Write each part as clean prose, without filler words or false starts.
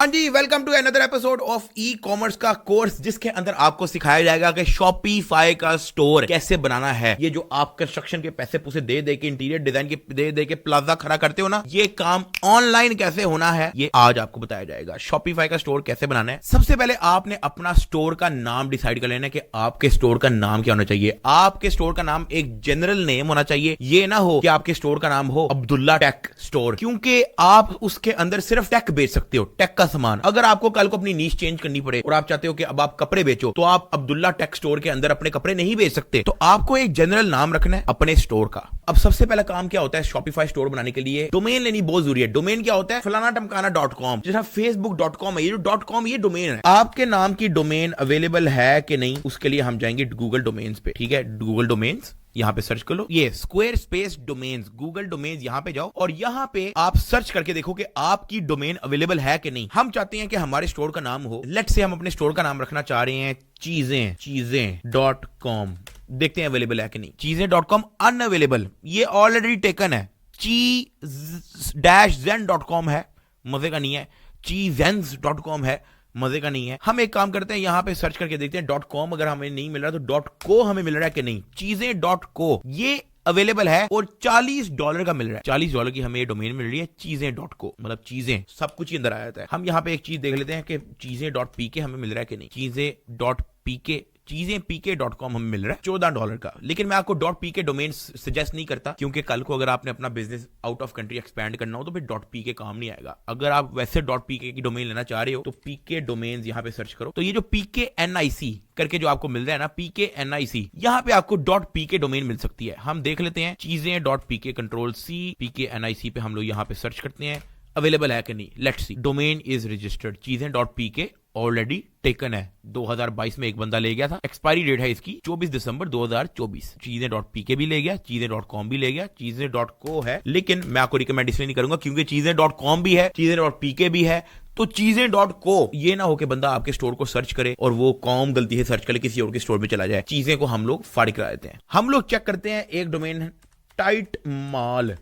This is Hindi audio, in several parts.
हाँ जी, welcome to another episode of e commerce का कोर्स, जिसके अंदर आपको सिखाया जाएगा कि शॉपिफाई का स्टोर कैसे बनाना है। ये जो आप कंस्ट्रक्शन के पैसे पूसे दे दे के, इंटीरियर डिजाइन के दे के प्लाजा खड़ा करते हो ना, ये काम ऑनलाइन कैसे होना है ये आज आपको बताया जाएगा। शॉपिफाई का स्टोर कैसे बनाना है। सबसे पहले आपने अपना स्टोर का नाम डिसाइड कर लेना है कि आपके स्टोर का नाम क्या होना चाहिए। आपके स्टोर का नाम एक जनरल नेम होना चाहिए। ये ना हो कि आपके स्टोर का नाम हो अब्दुल्ला टेक स्टोर, क्योंकि आप उसके अंदर सिर्फ टेक बेच सकते हो, टेक का सामान। अगर आपको कल को अपनी नीश चेंज करनी पड़े और आप चाहते हो कि अब आप कपड़े बेचो, तो आप अब्दुल्ला टेक स्टोर के अंदर अपने कपड़े नहीं बेच सकते। तो आपको एक जनरल नाम रखना है अपने स्टोर का। अब सबसे पहला काम क्या होता है शॉपिफाई स्टोर बनाने के लिए, डोमेन लेनी बहुत जरूरी है। डोमेन क्या होता है, फलाना टमकाना .com, जैसा facebook.com है, ये जो .com ये डोमेन है। आपके नाम की डोमेन अवेलेबल है कि नहीं, उसके लिए हम जाएंगे गूगल डोमेन्स पे। ठीक है, गूगल डोमेन्स यहां पे सर्च कर लो, ये square space domains, Google domains, यहां पे जाओ और यहां पे आप सर्च करके देखो कि आपकी डोमेन अवेलेबल है कि नहीं। हम चाहते हैं कि हमारे स्टोर का नाम हो, लेट्स से हम अपने स्टोर का नाम रखना चाह रहे हैं चीजें.com। देखते हैं अवेलेबल है कि नहीं। चीजें.com अनअवेलेबल, ये ऑलरेडी टेकन है। ची-zen.com है, मजे का नहीं है। चीजेंस.com है, मजे का नहीं है। हम एक काम करते हैं, यहां पे सर्च करके देखते हैं .com अगर हमें नहीं मिल रहा तो .co हमें मिल रहा है कि नहीं। चीजें .co ये अवेलेबल है और $40 का मिल रहा है। $40 की हमें ये डोमेन मिल रही है चीजें.co, मतलब चीजें सब कुछ ही अंदर आ जाता है। हम यहाँ पे एक चीज देख लेते हैं कि चीजें.pk हमें मिल रहा है कि नहीं। चीजें.pk pk.com हमें मिल रहा है $14 का। लेकिन मैं आपको .pk डोमेन सजेस्ट नहीं करता, क्योंकि कल को अगर आपने अपना business out of country expand करना हो तो फिर .pk काम नहीं आएगा। अगर आप वैसे .pk की डोमेन लेना चाह रहे हो तो pk डोमेन्स यहां पे सर्च करो। तो ये जो pknic करके जो आपको मिल रहा है ना, pknic, यहां पे आपको .pk डोमेन मिल सकती है। हम देख लेते हैं चीजें.pk, Ctrl+C, pknic पे हम लोग यहां पे सर्च करते हैं अवेलेबल है कि नहीं। Let's see, domain is registered. चीजें.pk ऑलरेडी टेकन है, 2022 में एक बंदा ले गया था। एक्सपायरी डेट है इसकी 24 दिसंबर 2024। चीजें.pk भी ले गया, चीजें.com भी ले गया, चीजें.co है। लेकिन मैं आपको रिकमेंड इसलिए नहीं करूंगा क्योंकि चीजें.com भी है, चीजें.pk भी है, तो चीजें.co ये ना हो कि बंदा आपके स्टोर को सर्च करे और वो कॉम गलती से सर्च करे किसी और के स्टोर पे चला जाए। चीजें को हम लोग फाड़ी करा देते हैं। हम लोग चेक करते हैं एक डोमेन टाइटमाल,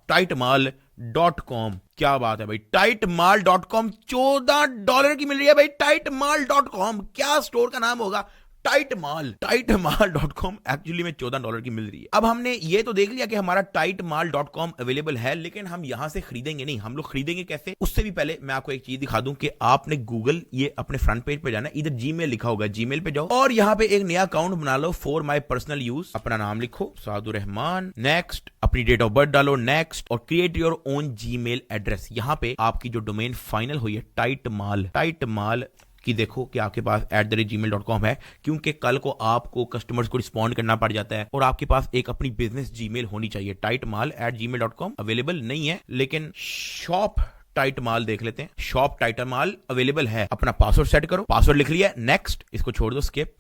टाइटमाल.com। क्या बात है भाई, टाइटमाल.com $14 की मिल रही है भाई। टाइटमाल.com क्या स्टोर का नाम होगा, टाइटमाल.com एक्चुअली में $14 की मिल रही है। अब हमने ये तो देख लिया कि हमारा टाइटमाल.com अवेलेबल है, लेकिन हम यहां से खरीदेंगे नहीं। हम लोग खरीदेंगे कैसे, उससे भी पहले मैं आपको एक चीज दिखा दूं कि आपने गूगल ये अपने फ्रंट पेज पे जाना है, इधर जीमेल लिखा होगा, जीमेल पे जाओ और यहाँ पे एक नया अकाउंट बना लो फॉर माई पर्सनल यूज। अपना नाम लिखो सादुर रहमान, नेक्स्ट, अपनी डेट ऑफ बर्थ डालो, नेक्स्ट, और create your own Gmail address. यहाँ पे आपकी जो डोमेन फाइनल हुई है टाइटमाल कि देखो कि आपके पास @gmail.com है, क्योंकि कल को आपको कस्टमर्स को रिस्पॉन्ड करना पड़ जाता है और आपके पास एक अपनी बिजनेस जीमेल होनी चाहिए। टाइटमाल@gmail.com अवेलेबल नहीं है, लेकिन शॉप टाइटमाल देख लेते हैं। शॉप टाइटमाल अवेलेबल है। अपना पासवर्ड सेट करो, पासवर्ड लिख लिया, नेक्स्ट, इसको छोड़ दो, स्किप।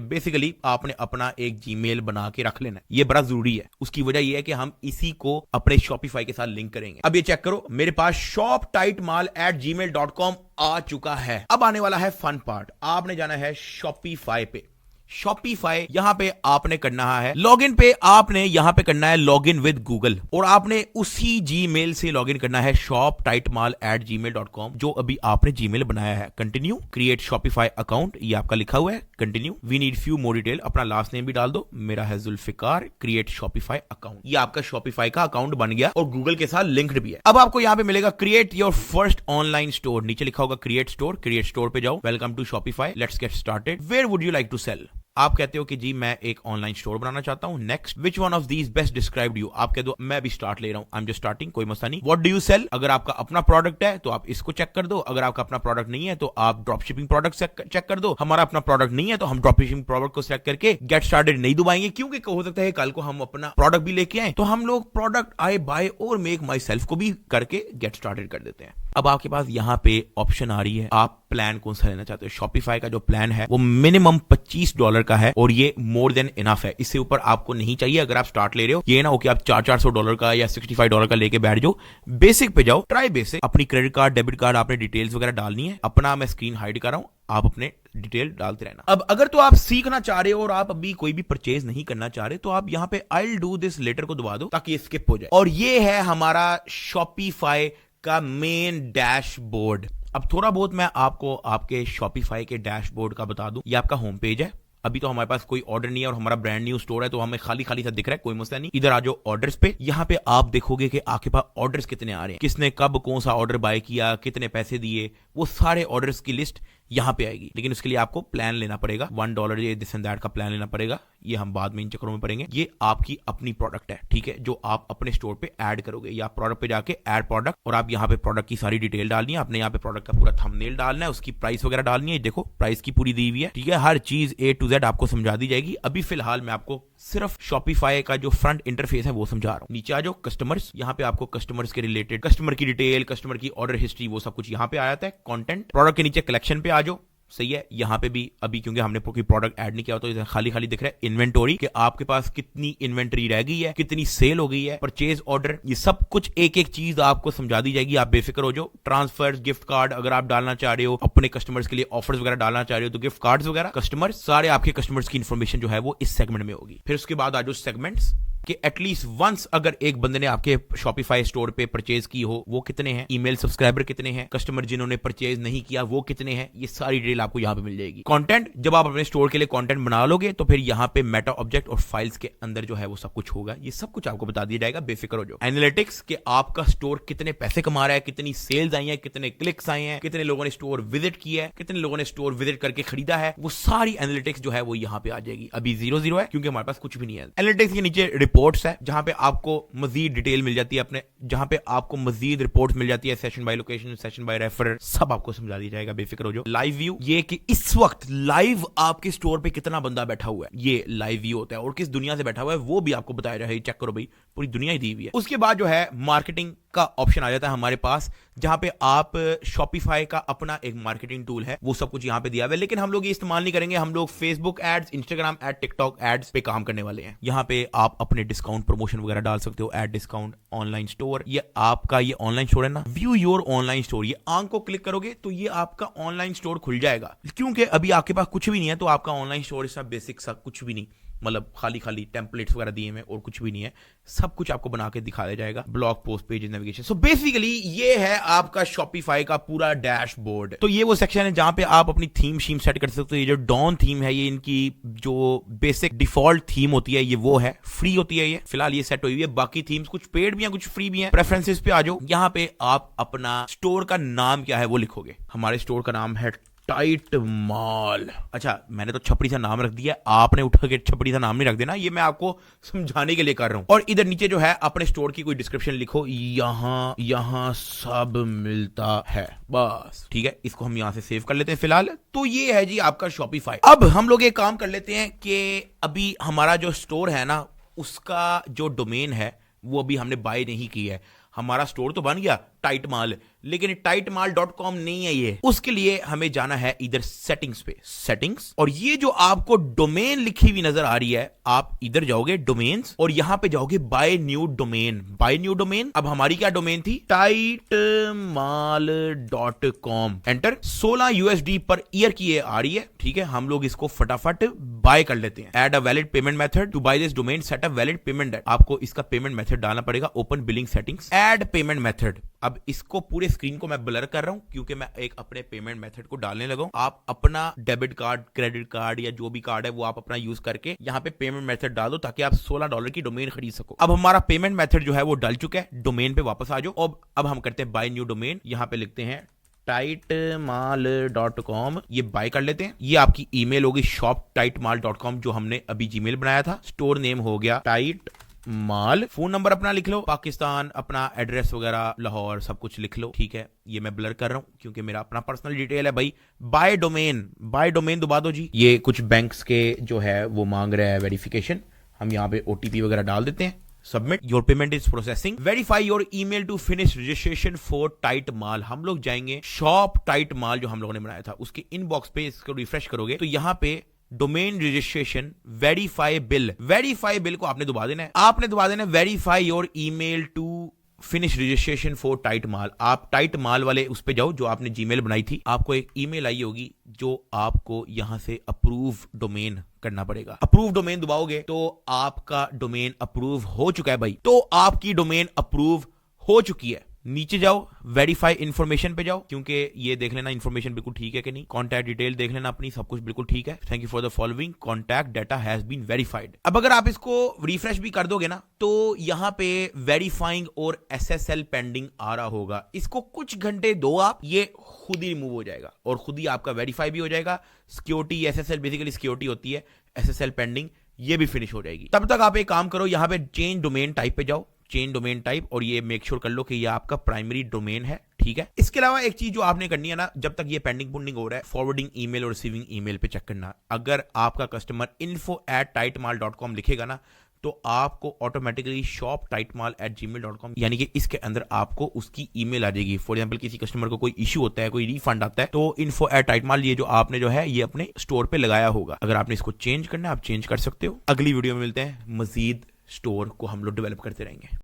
बेसिकली आपने अपना एक जीमेल बना के रख लेना है, ये बड़ा जरूरी है। उसकी वजह यह है कि हम इसी को अपने शॉपिफाई के साथ लिंक करेंगे। अब ये चेक करो, मेरे पास shoptightmal@gmail.com आ चुका है। अब आने वाला है फन पार्ट, आपने जाना है शॉपिफाई पे। शॉपिफाई यहां पे आपने करना है लॉगिन पे, आपने यहां पे करना है लॉगिन विद गूगल और आपने उसी जीमेल से लॉगिन करना है shoptightmal@gmail.com जो अभी आपने जीमेल बनाया है। कंटिन्यू, क्रिएट शॉपिफाई अकाउंट, ये आपका लिखा हुआ है। Continue, we need few more detail, अपना लास्ट नेम भी डाल दो, मेरा है जुल्फिकार, क्रिएट शॉपिफाई अकाउंट। ये आपका शॉपिफाई का अकाउंट बन गया और गूगल के साथ लिंक्ड भी है। अब आपको यहां पे मिलेगा create your first online store, नीचे लिखा होगा क्रिएट स्टोर पे जाओ। Welcome to Shopify, let's get started, where would you like to sell. आप कहते हो कि जी मैं एक ऑनलाइन स्टोर बनाना चाहता हूं। Next, which one of these best described you, आप कह दो मैं भी स्टार्ट ले रहा हूं, आई एम जस्ट स्टार्टिंग, कोई मसला नहीं। व्हाट डू यू सेल, अगर आपका अपना प्रोडक्ट है तो आप इसको चेक कर दो, अगर आपका अपना प्रोडक्ट नहीं है तो आप ड्रॉप शिपिंग प्रोडक्ट चेक कर दो। हमारा अपना प्रोडक्ट नहीं है तो हम ड्रॉप शिपिंग प्रोडक्ट को सेलेक्ट करके गेट स्टार्टेड नहीं दबाएंगे, क्योंकि हो सकता है कल को हम अपना प्रोडक्ट भी लेके आए तो हम लोग प्रोडक्ट आई बाय और मेक माई सेल्फ को भी करके गेट स्टार्टेड कर देते हैं। अब आपके पास यहाँ पे ऑप्शन आ रही है, आप प्लान कौन सा लेना चाहते हो। शॉपिफाई का जो प्लान है वो मिनिमम $25 का है और ये मोर देन इनफ है, इससे ऊपर आपको नहीं चाहिए। अगर आप स्टार्ट ले रहे हो, ये ना हो कि आप $400 का या $65 का लेके बैठ जाओ। बेसिक पे जाओ, ट्राई बेसिक। अपनी क्रेडिट कार्ड, डेबिट कार्ड, आपने डिटेल्स वगैरह डालनी है। अपना मैं स्क्रीन हाइड कर रहा हूं, आप अपने डिटेल डालते रहना। अब अगर तो आप सीखना चाह रहे हो और आप अभी कोई भी परचेज नहीं करना चाह रहे तो आप यहाँ पे I will do this later को दबा दो ताकि ये स्किप हो जाए। और ये है हमारा शॉपिफाई का मेन डैशबोर्ड। अब थोड़ा बहुत मैं आपको आपके शॉपिफाई के डैशबोर्ड का बता दूं। ये आपका होम पेज है। अभी तो हमारे पास कोई ऑर्डर नहीं है और हमारा ब्रांड न्यू स्टोर है, तो हमें खाली खाली सा दिख रहा है, कोई मसला नहीं। इधर आ जाओ ऑर्डर्स पे। यहाँ पे आप देखोगे कि आपके पास ऑर्डर्स कितने आ रहे हैं, किसने कब कौन सा ऑर्डर बाय किया, कितने पैसे दिए, वो सारे ऑर्डर्स की लिस्ट यहाँ पे आएगी। लेकिन उसके लिए आपको प्लान लेना पड़ेगा, $1 ये दिस एंड दैट का प्लान लेना पड़ेगा। ये हम बाद में इन चक्करों में पड़ेंगे। ये आपकी अपनी प्रोडक्ट है, ठीक है, जो आप अपने स्टोर पे ऐड करोगे। या प्रोडक्ट पे जाके ऐड प्रोडक्ट, और आप यहाँ पे प्रोडक्ट की सारी डिटेल डालनी है। आपने यहाँ पे प्रोडक्ट का पूरा थंबनेल डालना है, उसकी प्राइस वगैरह डालनी है। देखो प्राइस की पूरी दी हुई है, ठीक है, हर चीज A to Z आपको समझा दी जाएगी। अभी फिलहाल मैं आपको सिर्फ शॉपिफाई का जो फ्रंट इंटरफेस है वो समझा रहा हूं। नीचे आ जाओ कस्टमर्स। यहाँ पे आपको कस्टमर्स के रिलेटेड, कस्टमर की डिटेल, कस्टमर की ऑर्डर हिस्ट्री, वो सब कुछ यहाँ पे आ जाता है। कंटेंट, प्रोडक्ट के नीचे कलेक्शन पे आ जाओ। सही है। यहाँ पे भी अभी क्योंकि हमने कोई प्रोडक्ट ऐड नहीं किया तो खाली खाली दिख रहा है। इन्वेंटोरी, कि आपके पास कितनी इन्वेंटरी रह गई है, कितनी सेल हो गई है, परचेज ऑर्डर, ये सब कुछ एक एक चीज आपको समझा दी जाएगी। आप बेफिक्र हो जाओ। ट्रांसफर, गिफ्ट कार्ड अगर आप डालना चाह रहे हो, अपने कस्टमर्स के लिए ऑफर्स वगैरह डालना चाह रहे हो, तो गिफ्ट कार्ड्स वगैरह, कस्टमर्स, सारे आपके कस्टमर्स की इंफॉर्मेशन जो है वो इस सेगमेंट में होगी। फिर उसके बाद आ जाओ सेगमेंट्स, कि एटलीस्ट वंस अगर एक बंदे ने आपके शॉपिफाई स्टोर पे परचेज की हो, वो कितने हैं, ईमेल सब्सक्राइबर कितने हैं, कस्टमर जिन्होंने परचेज नहीं किया वो कितने हैं, ये सारी डिटेल आपको यहाँ पे मिल जाएगी। कंटेंट, जब आप अपने स्टोर के लिए कंटेंट बना लोगे तो फिर यहाँ पे मेटा ऑब्जेक्ट और फाइल्स के अंदर जो है वो सब कुछ होगा। ये सब कुछ आपको बता दिया जाएगा, बेफिक्र हो जाओ। एनालिटिक्स, कि आपका स्टोर कितने पैसे कमा रहा है, कितनी सेल्स आई है, कितने क्लिक्स आए हैं, कितने लोगों ने स्टोर विजिट किया है, कितने लोगों ने स्टोर विजिट करके खरीदा है, वो सारी एनालिटिक्स जो है वो यहाँ पे आ जाएगी। अभी 0 है क्योंकि हमारे पास कुछ भी नहीं है। एनालिटिक्स के नीचे रिपोर्ट्स है, जहां पे आपको मजीद डिटेल मिल जाती है, अपने जहां पे आपको मजीद रिपोर्ट मिल जाती है, session by location, session by referrer, सब आपको समझा दिया जाएगा, बेफिक्र हो जाओ। लाइव व्यू, ये कि इस वक्त लाइव आपके स्टोर पे कितना बंदा बैठा हुआ है, ये लाइव व्यू होता है, और किस दुनिया से बैठा हुआ है वो भी आपको बताया जाएगा। चेक करो भाई, पूरी दुनिया ही दी हुई है। उसके बाद जो है मार्केटिंग का ऑप्शन आ जाता है हमारे पास, जहां पे आप शॉपिफाई का अपना एक मार्केटिंग टूल है, वो सब कुछ यहां पे दिया हुआ है। लेकिन हम लोग ये इस्तेमाल नहीं करेंगे, हम लोग Facebook ads, Instagram ad, TikTok ads पे काम करने वाले हैं। यहां पे आप अपने डिस्काउंट प्रमोशन वगैरह डाल सकते हो, एड डिस्काउंट, ऑनलाइन स्टोर। ये आपका ये ऑनलाइन स्टोर है ना, व्यू योर ऑनलाइन स्टोर, ये आंख को क्लिक करोगे तो ये आपका ऑनलाइन स्टोर खुल जाएगा। क्योंकि अभी आपके पास कुछ भी नहीं है, तो आपका ऑनलाइन स्टोर इसका बेसिक सा कुछ भी नहीं, मतलब खाली खाली टेम्पलेट्स वगैरह दिए हुए और कुछ भी नहीं है, सब कुछ आपको बना के दिखाया जाएगा। Blog post, page, navigation. So basically ये है आपका शॉपिफाई का पूरा डैशबोर्ड। तो ये वो सेक्शन है जहां पे आप अपनी थीम शीम सेट कर सकते हो। ये जो डॉन थीम है, ये इनकी जो बेसिक डिफॉल्ट थीम होती है, ये वो है, फ्री होती है। ये फिलहाल ये सेट हुई है। बाकी थीम्स कुछ पेड भी हैं, कुछ फ्री भी हैं। प्रेफरेंसेस पे आ जाओ। यहाँ पे आप अपना स्टोर का नाम क्या है वो लिखोगे। हमारे स्टोर का नाम है टाइट माल। अच्छा, मैंने तो छपड़ी सा नाम रख दिया, आपने उठा के छपड़ी सा नाम नहीं रख देना, ये मैं आपको समझाने के लिए कर रहा हूं। और इधर नीचे जो है अपने स्टोर की कोई डिस्क्रिप्शन लिखो, यहां सब मिलता है, बस ठीक है। इसको हम यहां से सेव कर लेते हैं फिलहाल। तो ये है जी आपका शॉपिफाई। अब हम लोग एक काम कर लेते हैं कि अभी हमारा जो स्टोर है ना, उसका जो डोमेन है वो अभी हमने बाय नहीं किया है। हमारा स्टोर तो बन गया टाइट माल, लेकिन tightmal.com नहीं है ये। उसके लिए हमें जाना है इधर सेटिंग्स पे, सेटिंग्स, और ये जो आपको डोमेन लिखी हुई नजर आ रही है, आप इधर जाओगे डोमेन्स और यहां पे जाओगे buy new domain. Buy new domain, अब हमारी क्या डोमेन थी, tightmal.com। एंटर। $16 पर ईयर की ये आ रही है, ठीक है। हम लोग इसको फटाफट बाय कर लेते हैं। Add a valid payment method to buy this domain, set up valid payment date. आपको इसका पेमेंट मेथड डालना पड़ेगा। Open billing settings, add payment method. अब इसको पूरे स्क्रीन को मैं ब्लर कर रहा हूं क्योंकि मैं एक अपने पेमेंट मेथड को डालने लगा हूं। आप अपना डेबिट कार्ड, क्रेडिट कार्ड या जो भी कार्ड है वो आप अपना यूज करके यहां पे पेमेंट मेथड डाल दो ताकि आप $16 की डोमेन खरीद सको। अब हमारा पेमेंट मेथड जो है वो डल चुका है। डोमेन पे वापस आ जाओ। अब हम करते हैं बाय न्यू डोमेन। यहां पे लिखते हैं tightmal.com, ये बाय कर लेते हैं। ये आपकी ईमेल होगी shop@tightmal.com, जो हमने अभी जीमेल बनाया था। स्टोर नेम हो गया टाइट माल। फोन नंबर अपना लिख लो, पाकिस्तान, अपना एड्रेस वगैरह लाहौर, सब कुछ लिख लो, ठीक है। ये मैं ब्लर कर रहा हूं क्योंकि मेरा अपना पर्सनल डिटेल है भाई। बाय डोमेन, बाय डोमेन दबा दो जी। ये कुछ बैंक्स के जो है वो मांग रहा है वेरिफिकेशन, हम यहाँ पे OTP वगैरह डाल देते हैं। Submit. Your payment is processing. Verify your email to finish registration for tight माल। हम लोग जाएंगे शॉप टाइट माल जो हम लोगों ने बनाया था, उसके इनबॉक्स पे इसको रिफ्रेश करोगे तो यहाँ पे domain registration verify bill, verify bill को आपने दबा देना है। आपने दबा देना है verify your email to finish registration for tight माल। आप टाइट माल वाले उस पे जाओ जो आपने जीमेल बनाई थी। आपको एक ईमेल आई होगी जो आपको यहां से अप्रूव डोमेन करना पड़ेगा। अप्रूव डोमेन दबाओगे तो आपका डोमेन अप्रूव हो चुका है भाई। तो आपकी डोमेन अप्रूव हो चुकी है। नीचे जाओ, वेरीफाई इन्फॉर्मेशन पे जाओ, क्योंकि ये देख लेना इन्फॉर्मेशन बिल्कुल ठीक है कि नहीं। कॉन्टैक्ट डिटेल देख लेना अपनी, सब कुछ बिल्कुल ठीक है। Thank you for the following, contact data has been verified. अब अगर आप इसको रिफ्रेश भी कर दोगे ना, तो यहां पे वेरीफाइंग और SSL पेंडिंग आ रहा होगा। इसको कुछ घंटे दो आप, ये खुद ही रिमूव हो जाएगा और खुद ही आपका वेरीफाई भी हो जाएगा। सिक्योरिटी SSL बेसिकली सिक्योरिटी होती है, SSL पेंडिंग ये भी फिनिश हो जाएगी। तब तक आप एक काम करो, यहां पे चेंज डोमेन टाइप पे जाओ, चेंज डोमेन टाइप, और ये मेक श्योर कर लो कि ये आपका प्राइमरी डोमेन है, ठीक है। इसके अलावा एक चीज जो आपने करनी है ना, जब तक ये पेंडिंग पुंडिंग हो रहा है, फॉरवर्डिंग ईमेल और रिसीविंग ईमेल पे चेक करना। अगर आपका कस्टमर info@tightmal.com लिखेगा ना, तो आपको ऑटोमेटिकली shop@tightmal@gmail.com यानी कि इसके अंदर आपको उसकी ईमेल आ जाएगी। फॉर एग्जांपल किसी कस्टमर को कोई इश्यू होता है, कोई रिफंड आता है, तो info@tightmal ये जो आपने जो है ये अपने स्टोर पे लगाया होगा। अगर आपने इसको चेंज करना है, आप चेंज कर सकते हो। अगली वीडियो में मिलते हैं, मजीद स्टोर को हम लोग डेवलप करते रहेंगे।